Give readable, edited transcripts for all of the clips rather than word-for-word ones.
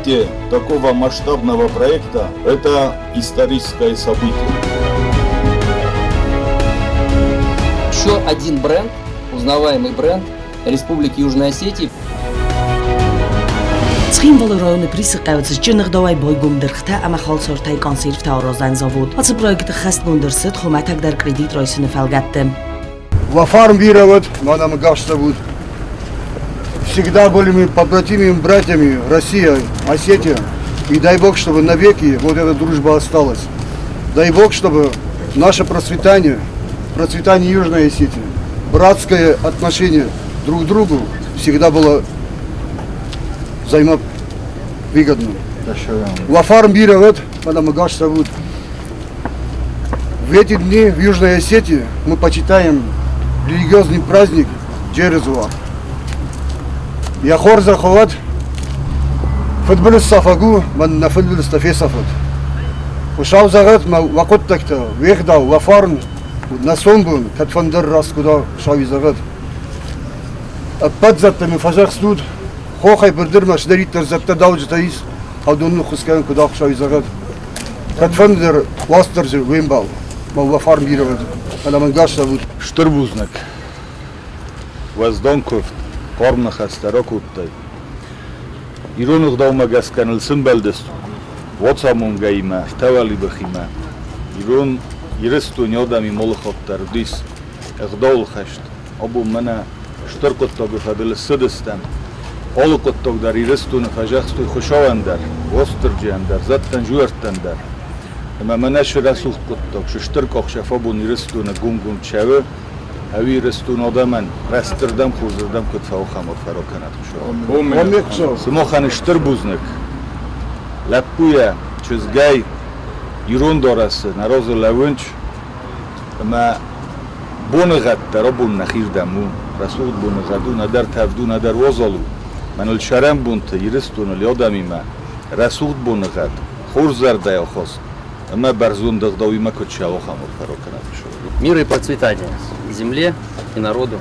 Открытие такого масштабного проекта – это историческое событие. Еще один бренд, узнаваемый бренд Республики Южной Осетии. Ცხინვალ რაიონი პრისიყევს ჭინღდოვაი ბოიგუმდერხთა ამახალსორთაი კონსერვთა орозан завод. Ацы проект хастлундерсет хоматагдар кредит ройсыны фалгатты. Вафармбировать, нам кажется, будет. Всегда были мы побратимыми братьями, Россия, Осетия. И дай Бог, чтобы навеки вот эта дружба осталась. Дай Бог, чтобы наше процветание Южной Осетии, братское отношение друг к другу всегда было взаимовыгодным. Вафармбировать, нам кажется, будет. В эти дни в Южной Осетии мы почитаем религиозный праздник Джерезуа. Я хор заховать футболист сафагу, man на футболиста фесафот. Ушал загад, ма вакот так-то, вехдал, вафарн, на сонбун, как фандер раз куда шави загад. А подзатта ми фажах студ, хохай бердерма шдарит зарзатта дауджи таис, а донну хускан куда шави загад. Как фандер вастерджи вембал, ма вафарн бировать, а man гашта будет. Штурбузнак. Воздонков. Qormnaq astarok uttai. Ironug daumagas kanal symbaldes. Wotsamun gaima, tavali bakhima. Iron iristu nyodami molkhottar dis. Agdol khasht. Abu mana shtarqottog fadil sidistan. Olqottog dar iristu nafajaxstu khushavandar. Wosterjandar, zattan juertandar. Ama mana shrasul qottog shtarqoq shafabun iristu na gungun chave. Ави рестун одаман, растырдам хузырдам көтфау хамор фароканат шо. Смоханы штырбузник. Лаппуя чузгай ирон дорасы нарозы лавынч. Ма бонығатта робун нахирдаму. Расул бонығаду надар тавду надар возалу. Манул шарам бунты ирестун лёдамима. Расул бонығад. Хурзардай охос. Ма барзундық дауима көтшау хамор фароканат шо. Мира и процветания земле и народу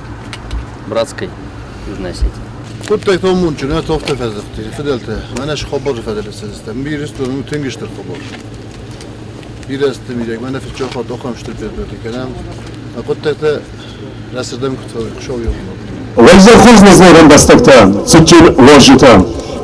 братской Южной Осетии. كنت يتومون شنو توفت فزختي فدلته ما أناش خبر فدل السيستم بيرستو تنجشت الخبر بيرست ميرك ما أنا في الشوفة دخان مشتري في الكلام كنت راسدم كنت شو يوم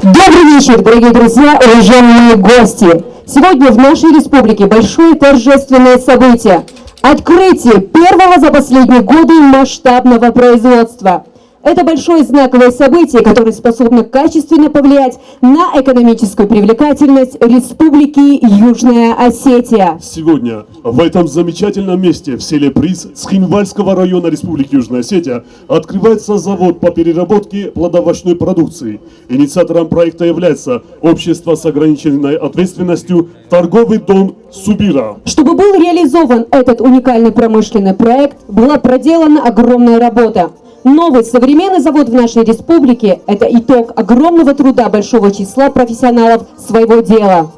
Добрый вечер, дорогие друзья, уважаемые гости! Сегодня в нашей республике большое торжественное событие. Открытие первого за последние годы масштабного производства. Это большое знаковое событие, которое способно качественно повлиять на экономическую привлекательность Республики Южная Осетия. Сегодня в этом замечательном месте в селе Приз Ცხинвальского района Республики Южная Осетия открывается завод по переработке плодовочной продукции. Инициатором проекта является общество с ограниченной ответственностью «Торговый дом Субира». Чтобы был реализован этот уникальный промышленный проект, была проделана огромная работа. Новый современный завод в нашей республике – это итог огромного труда большого числа профессионалов своего дела.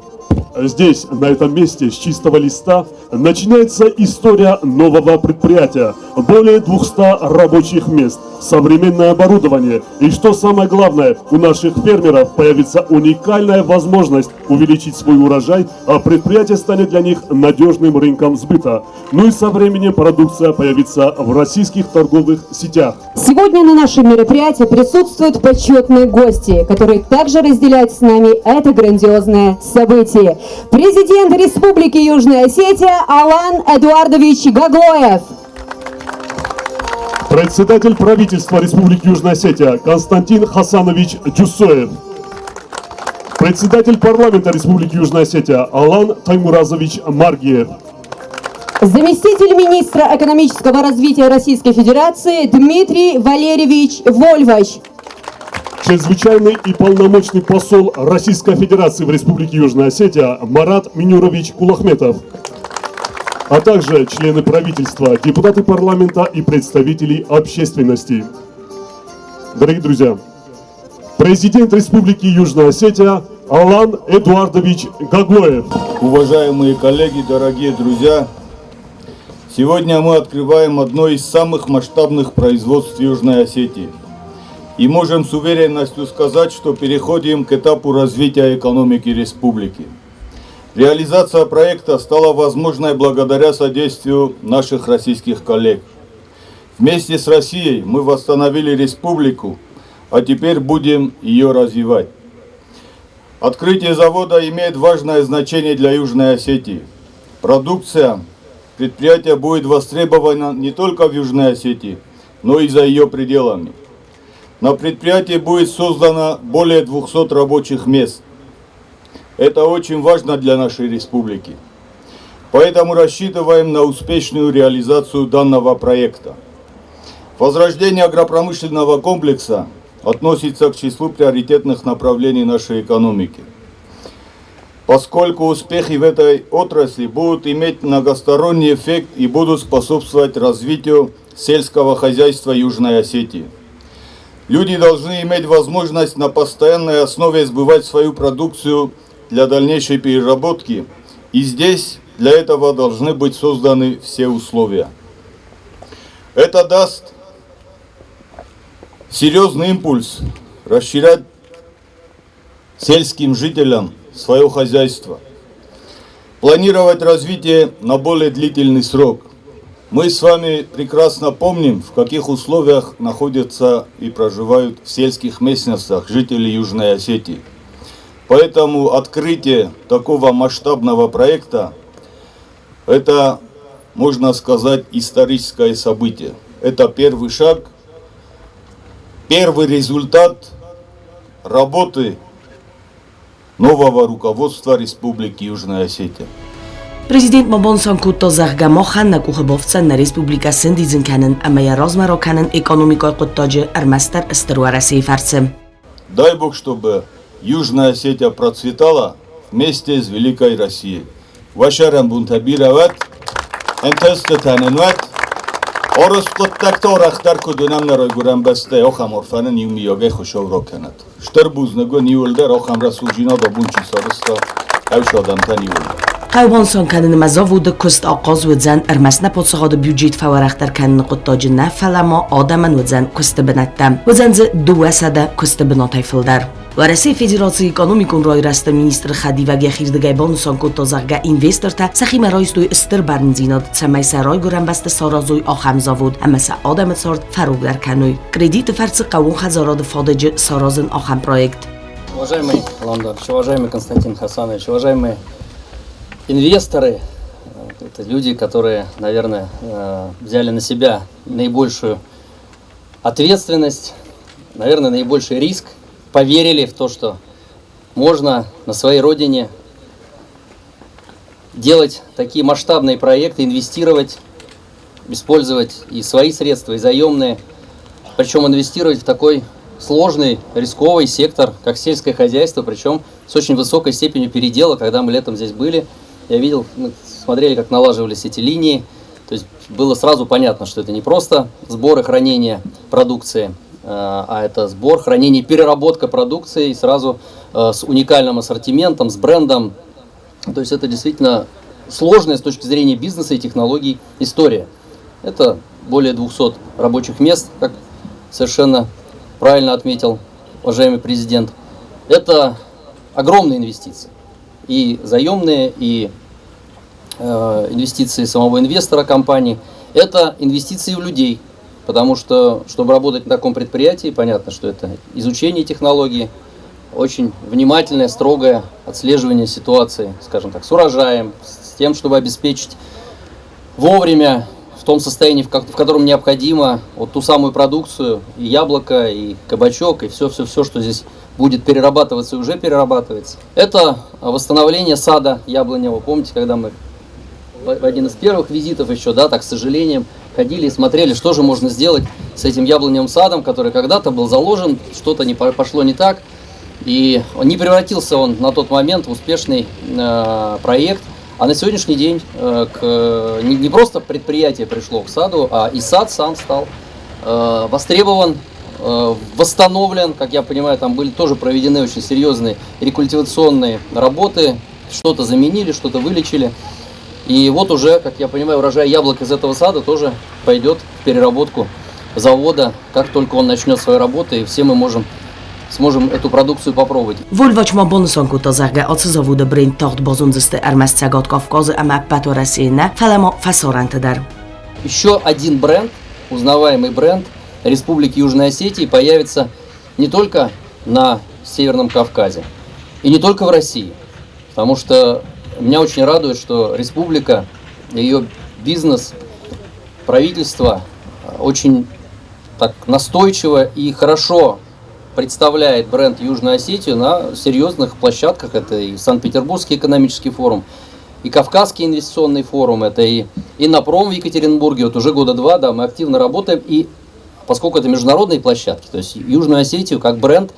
Здесь, на этом месте, с чистого листа, начинается история нового предприятия. Более 200 рабочих мест, современное оборудование. И что самое главное, у наших фермеров появится уникальная возможность увеличить свой урожай, а предприятие станет для них надежным рынком сбыта. Ну и со временем продукция появится в российских торговых сетях. Сегодня на нашем мероприятии присутствуют почетные гости, которые также разделяют с нами это грандиозное событие. Президент Республики Южная Осетия Алан Эдуардович Гаглоев. Председатель правительства Республики Южная Осетия Константин Хасанович Джусоев. Председатель парламента Республики Южная Осетия Алан Таймуразович Маргиев. Заместитель министра экономического развития Российской Федерации Дмитрий Валерьевич Вольвач. Чрезвычайный и полномочный посол Российской Федерации в Республике Южная Осетия Марат Минюрович Кулахметов, а также члены правительства, депутаты парламента и представители общественности. Дорогие друзья, президент Республики Южная Осетия Алан Эдуардович Гаглоев. Уважаемые коллеги, дорогие друзья, сегодня мы открываем одно из самых масштабных производств Южной Осетии. и можем с уверенностью сказать, что переходим к этапу развития экономики республики. Реализация проекта стала возможной благодаря содействию наших российских коллег. Вместе с Россией мы восстановили республику, а теперь будем ее развивать. Открытие завода имеет важное значение для Южной Осетии. Продукция предприятия будет востребована не только в Южной Осетии, но и за ее пределами. На предприятии будет создано более 200 рабочих мест. Это очень важно для нашей республики. Поэтому рассчитываем на успешную реализацию данного проекта. Возрождение агропромышленного комплекса относится к числу приоритетных направлений нашей экономики. Поскольку успехи в этой отрасли будут иметь многосторонний эффект и будут способствовать развитию сельского хозяйства Южной Осетии. Люди должны иметь возможность на постоянной основе сбывать свою продукцию для дальнейшей переработки, и здесь для этого должны быть созданы все условия. Это даст серьезный импульс расширять сельским жителям свое хозяйство, планировать развитие на более длительный срок. Мы с вами прекрасно помним, в каких условиях находятся и проживают в сельских местностях жители Южной Осетии. Поэтому открытие такого масштабного проекта – это, можно сказать, историческое событие. Это первый шаг, первый результат работы нового руководства Республики Южная Осетия. Президент Мобонсон Кутозахга Моханна Кухабовцен на Республика Синдизинканен, Амая Розмароканен экономикой Куттоджи Армастер Эстеруараси Фарцем. Дай Бог, чтобы Южная Осетия процветала вместе с Великой Россией. Вашарам бунтабировать, энтестетаненвать, оросклоттакторахтар кудунам наройгурам басте, охам орфанен юмиоге хушоврокенат. Штербузнего ниулдер, охам расулжина до бунчи сарыста, авшадамта ниулдер. Хайвонсон канын мазавуды көст ақоз өдзен әрмәсіне потсығады бюджет фаварақтар канын құттоджына фалама адаман өдзен көсті бінәттім. Өдзензі дуәсәді көсті бін отайфылдар. Вараси Федерации экономикун рой раста министр Хадиваге хирдгай бонусон кутозахга инвесторта сахима ройстуй истер барнзинод цамайса рой гурам басты саразуй ахам завуд амаса адамет сорт фаругдар кануй. Кредит фарцы қавун хазарады фадыжы саразын ахам проект. Уважаемый Ландович, уважаемый Константин Хасанович, уважаемые инвесторы, это люди, которые, наверное, взяли на себя наибольшую ответственность, наверное, наибольший риск, поверили в то, что можно на своей родине делать такие масштабные проекты, инвестировать, использовать и свои средства, и заемные, причем инвестировать в такой сложный, рисковый сектор, как сельское хозяйство, причем с очень высокой степенью передела. Когда мы летом здесь были, я видел, мы смотрели, как налаживались эти линии. То есть было сразу понятно, что это не просто сбор и хранение продукции, а это сбор, хранение, переработка продукции сразу с уникальным ассортиментом, с брендом. То есть это действительно сложная с точки зрения бизнеса и технологий история. Это более 200 рабочих мест, как совершенно правильно отметил уважаемый президент. Это огромные инвестиции. И заемные, и инвестиции самого инвестора компании. Это инвестиции в людей. Потому что, чтобы работать на таком предприятии, понятно, что это изучение технологии, очень внимательное, строгое отслеживание ситуации, скажем так, с урожаем, с тем, чтобы обеспечить вовремя, в том состоянии, в котором необходимо, вот ту самую продукцию, и яблоко, и кабачок, и все, что здесь будет перерабатываться и уже перерабатывается. Это восстановление сада яблоневого. Помните, когда мы в один из первых визитов еще, да, так с сожалением, ходили и смотрели, что же можно сделать с этим яблоневым садом, который когда-то был заложен, что-то не пошло не так, и не превратился он на тот момент в успешный проект. А на сегодняшний день не просто предприятие пришло к саду, а и сад сам стал востребован, восстановлен. Как я понимаю, там были тоже проведены очень серьезные рекультивационные работы, что-то заменили, что-то вылечили. И вот уже, как я понимаю, урожай яблок из этого сада тоже пойдет в переработку завода, как только он начнет свою работу, и все мы сможем эту продукцию попробовать. Volvaçma bonuson kutazarga atsı zavodu brain taht bazunzısты Ermesçagat Kafkazı ama Petorasiyne Felema Fesorantedar. Еще один бренд, узнаваемый бренд Республики Южной Осетии появится не только на Северном Кавказе и не только в России, потому что меня очень радует, что республика, ее бизнес, правительство очень так настойчиво и хорошо представляет бренд Южную Осетию на серьезных площадках. Это и Санкт-Петербургский экономический форум, и Кавказский инвестиционный форум, это и Иннопром в Екатеринбурге. Вот уже года два, да, мы активно работаем, и поскольку это международные площадки, то есть Южную Осетию как бренд,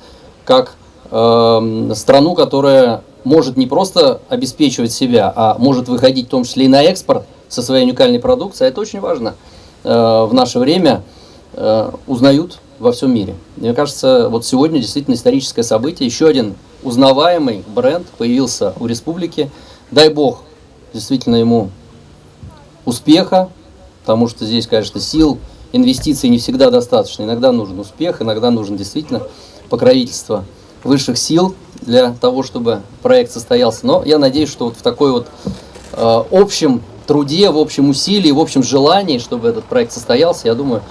как страну, которая может не просто обеспечивать себя, а может выходить в том числе и на экспорт со своей уникальной продукцией, это очень важно в наше время, узнают во всем мире. Мне кажется, вот сегодня действительно историческое событие. Еще один узнаваемый бренд появился у республики. Дай бог действительно ему успеха, потому что здесь, конечно, сил, инвестиций не всегда достаточно. Иногда нужен успех, иногда нужно действительно покровительство высших сил для того, чтобы проект состоялся. Но я надеюсь, что вот в такой вот общем труде, в общем усилии, в общем желании, чтобы этот проект состоялся, я думаю,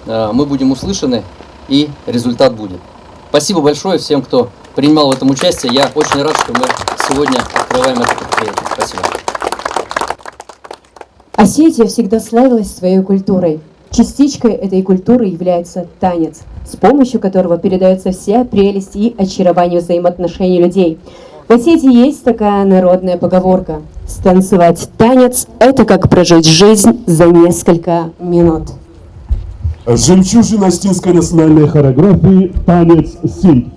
мы будем услышаны и результат будет. Спасибо большое всем, кто принимал в этом участие. Я очень рад, что мы сегодня открываем это предприятие. Спасибо. Осетия всегда славилась своей культурой. Частичкой этой культуры является танец, с помощью которого передается вся прелесть и очарование взаимоотношений людей. В Осетии есть такая народная поговорка: станцевать танец – это как прожить жизнь за несколько минут. Жемчужина осетинской национальной хореографии «Танец Синь».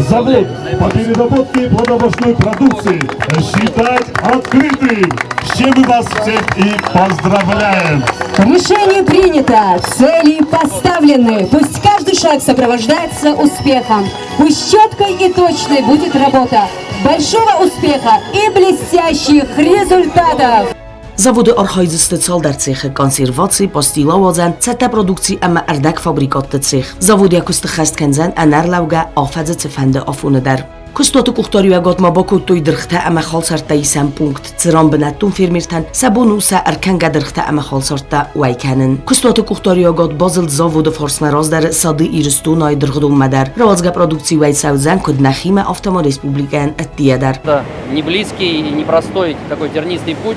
Завод по переработке плодовочной продукции считать открытым, с чем мы вас всех и поздравляем. Решение принято, цели поставлены. Пусть каждый шаг сопровождается успехом. Пусть четкой и точной будет работа. Большого успеха и блестящих результатов! Завody archaiczysty Calder cechy konserwacji, postilowozen, CT produkcji ama erdek fabrikaty cech. Zawody jakości chestkenzen enerlauga afedze cefende afuneder. Kustatu kuhtariuagat ma bakuttoy dirxta ama khalsarta isem punkt tsiran benettun firmirten sabonusa erkenga dirxta ama khalsarta waykanin. Kustatu kuhtariuagat bazıl zavody forsmerazder sady iristuna dirxdum madar. Razga produkcji waysauzen kod nakhima Автомо Республикан attiyadar. Это не близкий и непростой такой тернистый путь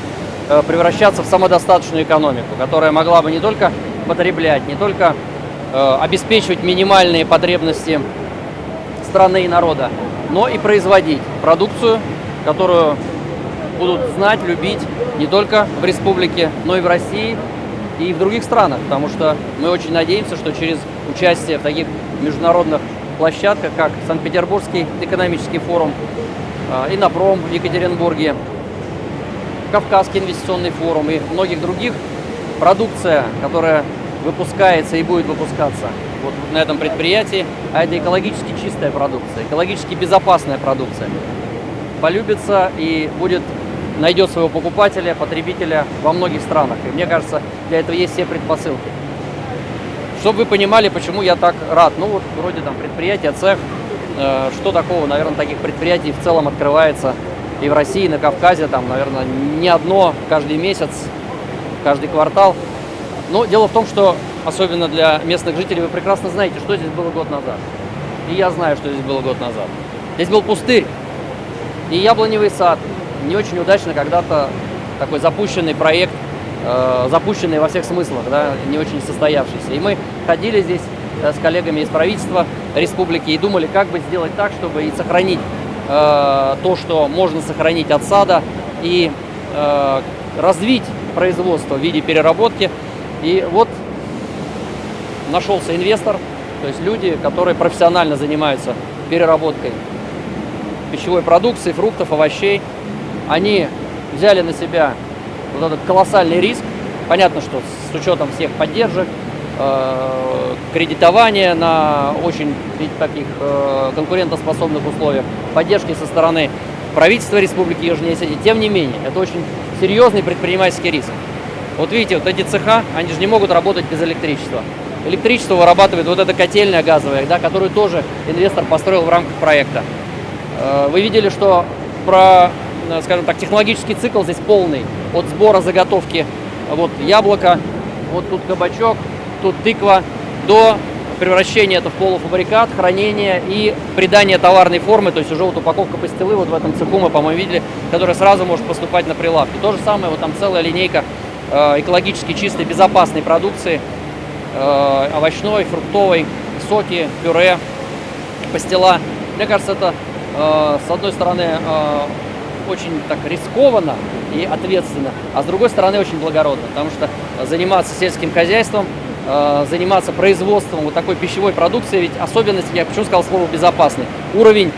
превращаться в самодостаточную экономику, которая могла бы не только потреблять, не только обеспечивать минимальные потребности страны и народа, но и производить продукцию, которую будут знать, любить не только в республике, но и в России и в других странах, потому что мы очень надеемся, что через участие в таких международных площадках, как Санкт-Петербургский экономический форум, Иннопром в Екатеринбурге, Кавказский инвестиционный форум и многих других, продукция, которая выпускается и будет выпускаться вот на этом предприятии, а это экологически чистая продукция, экологически безопасная продукция, полюбится и найдет своего покупателя, потребителя во многих странах. И мне кажется, для этого есть все предпосылки. Чтобы вы понимали, почему я так рад. Ну вот вроде там предприятие, цех, что такого, наверное, таких предприятий в целом открывается и в России, и на Кавказе, там, наверное, не одно каждый месяц, каждый квартал. Но дело в том, что, особенно для местных жителей, вы прекрасно знаете, что здесь было год назад. И я знаю, что здесь было год назад. Здесь был пустырь и яблоневый сад. Не очень удачно когда-то такой запущенный проект, запущенный во всех смыслах, да, не очень состоявшийся. И мы ходили здесь с коллегами из правительства республики и думали, как бы сделать так, чтобы и сохранить то, что можно сохранить от сада, и развить производство в виде переработки. И вот нашелся инвестор, то есть люди, которые профессионально занимаются переработкой пищевой продукции, фруктов, овощей. Они взяли на себя вот этот колоссальный риск. Понятно, что с учетом всех поддержек, кредитования на очень таких конкурентоспособных условиях, поддержки со стороны правительства Республики Южная Осетия, тем не менее, это очень серьезный предпринимательский риск. Вот видите, вот эти цеха, они же не могут работать без электричества. Электричество вырабатывает вот эта котельная газовая, да, которую тоже инвестор построил в рамках проекта. Вы видели, что скажем так, технологический цикл здесь полный. От сбора заготовки вот яблоко, вот тут кабачок, тут тыква, до превращения это в полуфабрикат, хранения и придания товарной формы, то есть уже вот упаковка пастилы вот в этом цеху мы, по-моему, видели, которая сразу может поступать на прилавки. То же самое, вот там целая линейка экологически чистой, безопасной продукции, овощной, фруктовой, соки, пюре, пастила. Мне кажется, это с одной стороны очень так рискованно и ответственно, а с другой стороны очень благородно, потому что заниматься сельским хозяйством, заниматься производством вот такой пищевой продукции, ведь особенность, я почему сказал слово безопасный, уровень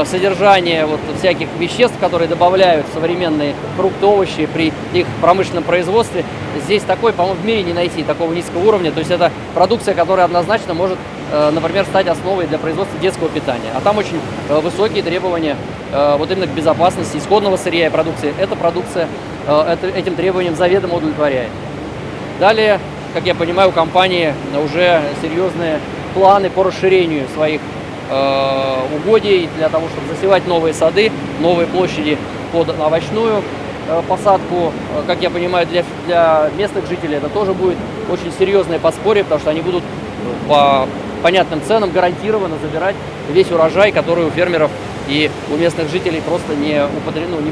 содержания вот всяких веществ, которые добавляют в современные фрукты, овощи при их промышленном производстве, здесь такой, по-моему, в мире не найти такого низкого уровня. То есть это продукция, которая однозначно может, например, стать основой для производства детского питания. А там очень высокие требования вот именно к безопасности исходного сырья и продукции. Эта продукция этим требованиям заведомо удовлетворяет. Далее, как я понимаю, у компании уже серьезные планы по расширению своих угодий для того, чтобы засевать новые сады, новые площади под овощную посадку. Как я понимаю, для местных жителей это тоже будет очень серьезное подспорье, потому что они будут по понятным ценам гарантированно забирать весь урожай, который у фермеров и у местных жителей просто не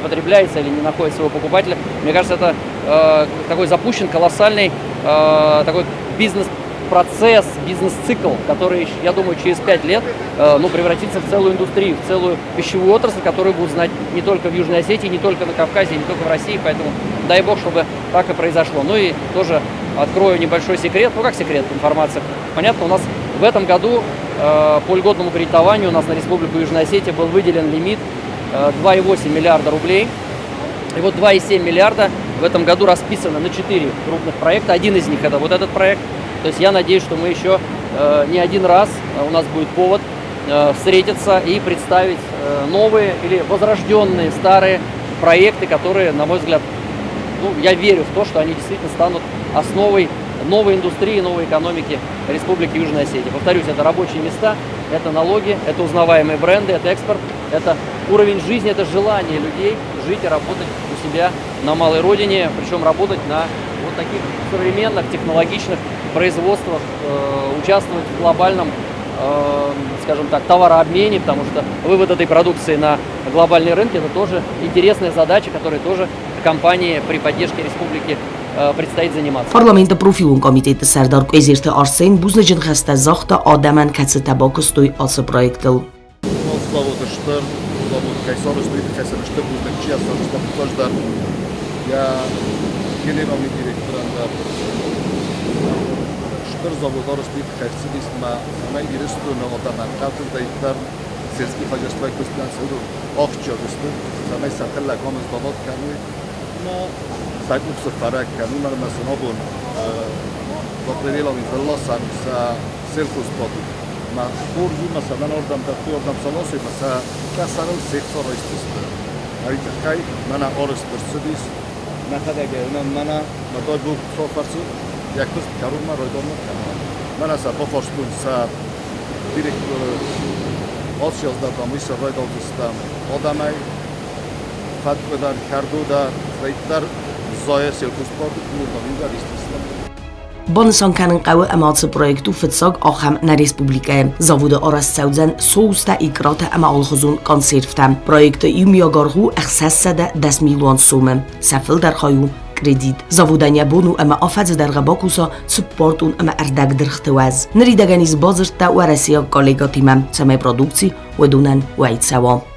потребляется или не находит своего покупателя. Мне кажется, это такой запущен колоссальный такой бизнес-процесс, бизнес-цикл, который, я думаю, через 5 лет превратится в целую индустрию, в целую пищевую отрасль, которую будут знать не только в Южной Осетии, не только на Кавказе, не только в России. Поэтому дай бог, чтобы так и произошло. Ну и тоже открою небольшой секрет. Ну как секрет, информация. Понятно, у нас в этом году по льготному кредитованию у нас на Республику Южная Осетия был выделен лимит 2,8 миллиарда рублей. И вот 2,7 миллиарда в этом году расписано на 4 крупных проекта. Один из них это вот этот проект. То есть я надеюсь, что мы еще не один раз, у нас будет повод встретиться и представить новые или возрожденные старые проекты, которые, на мой взгляд, я верю в то, что они действительно станут основой новой индустрии, новой экономики Республики Южная Осетия. Повторюсь, это рабочие места, это налоги, это узнаваемые бренды, это экспорт, это уровень жизни, это желание людей жить и работать у себя на малой родине, причем работать на вот таких современных, технологичных производствах, участвовать в глобальном, скажем так, товарообмене, потому что вывод этой продукции на глобальный рынок – это тоже интересная задача, которой тоже компании при поддержке республики предстоит заниматься. Parlamenta Profilun Komiteti Serdar Ezirti Arsen Buzlajin xəstə zaxta Adaman Katsi Tabakustoy ası proyektil. Завода стоит харьцидис на самой иресту на отаман кату дайтар сельский хозяйство кустянцу охчогусты самой сателла комс завод кану но сайтуксы фарак кану на масонобун Poprevilovi vrlo sam sa selfhouse-podu. Ma kurvima sa danordan taktiordam salosima sa kasarul seksor istist. Arita kai mana oros persudis nakadage mana matoj buk sofarsu yaktus karuma roidonno kana. Mana sa poforstun sa direkt osjozdatam isa roidoltistam odamai fatkudar kardudar reittar zoya selfhouse-podu kurvimda istislam. Bonson kanin qawi amatsi projektu fitsog axam na respublikaya. Zavuda oras saudzan sousta ikrata ama alxuzun konservta. Projektu imyagarhu axsassada 10 milyon so'm. Safil dar xayu kredit. Zavudanya bonu ama afadz dar gabakusa supportun ama ardag dirxtwaz. Nridaganiz bazirta wa Rossiya kollegatima. Samay produkcji wedunan waitsawa.